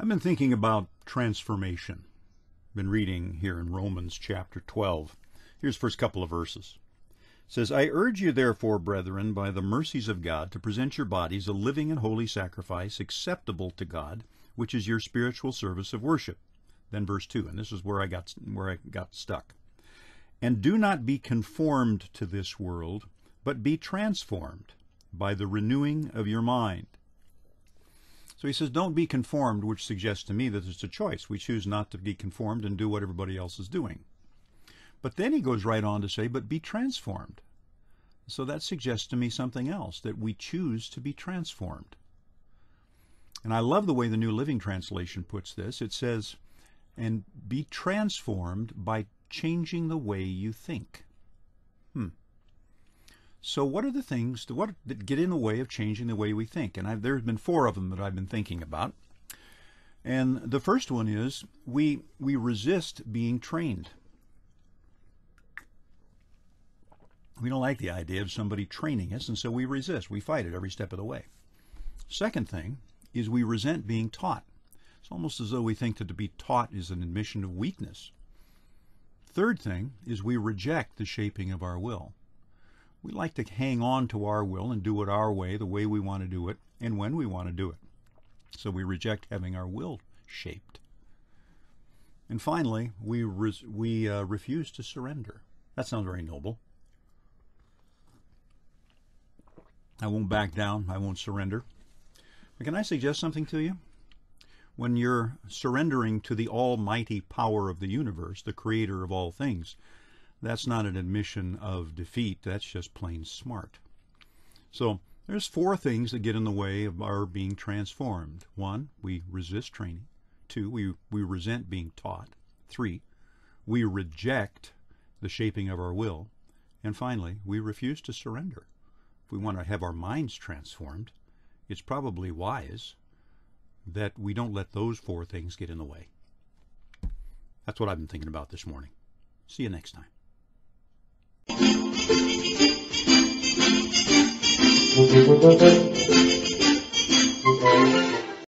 I've been thinking about transformation. Been reading here in Romans chapter 12. Here's the first couple of verses. It says, I urge you therefore, brethren, by the mercies of God, to present your bodies a living and holy sacrifice, acceptable to God, which is your spiritual service of worship. Then verse 2, and this is where I got stuck. And do not be conformed to this world, but be transformed by the renewing of your mind. So he says, don't be conformed, which suggests to me that it's a choice. We choose not to be conformed and do what everybody else is doing. But then he goes right on to say, but be transformed. So that suggests to me something else, that we choose to be transformed. And I love the way the New Living Translation puts this. It says, and be transformed by changing the way you think. So what are the things that get in the way of changing the way we think? And there's been 4 of them that I've been thinking about. And the first one is we resist being trained. We don't like the idea of somebody training us, and so we resist. We fight it every step of the way. Second thing is we resent being taught. It's almost as though we think that to be taught is an admission of weakness. Third thing is we reject the shaping of our will. We like to hang on to our will and do it our way, the way we want to do it, and when we want to do it. So we reject having our will shaped. And finally, we refuse to surrender. That sounds very noble. I won't back down. I won't surrender. But can I suggest something to you? When you're surrendering to the almighty power of the universe, the creator of all things, that's not an admission of defeat. That's just plain smart. So there's 4 things that get in the way of our being transformed. 1, we resist training. 2, we resent being taught. 3, we reject the shaping of our will. And finally, we refuse to surrender. If we want to have our minds transformed, it's probably wise that we don't let those 4 things get in the way. That's what I've been thinking about this morning. See you next time. Thank you.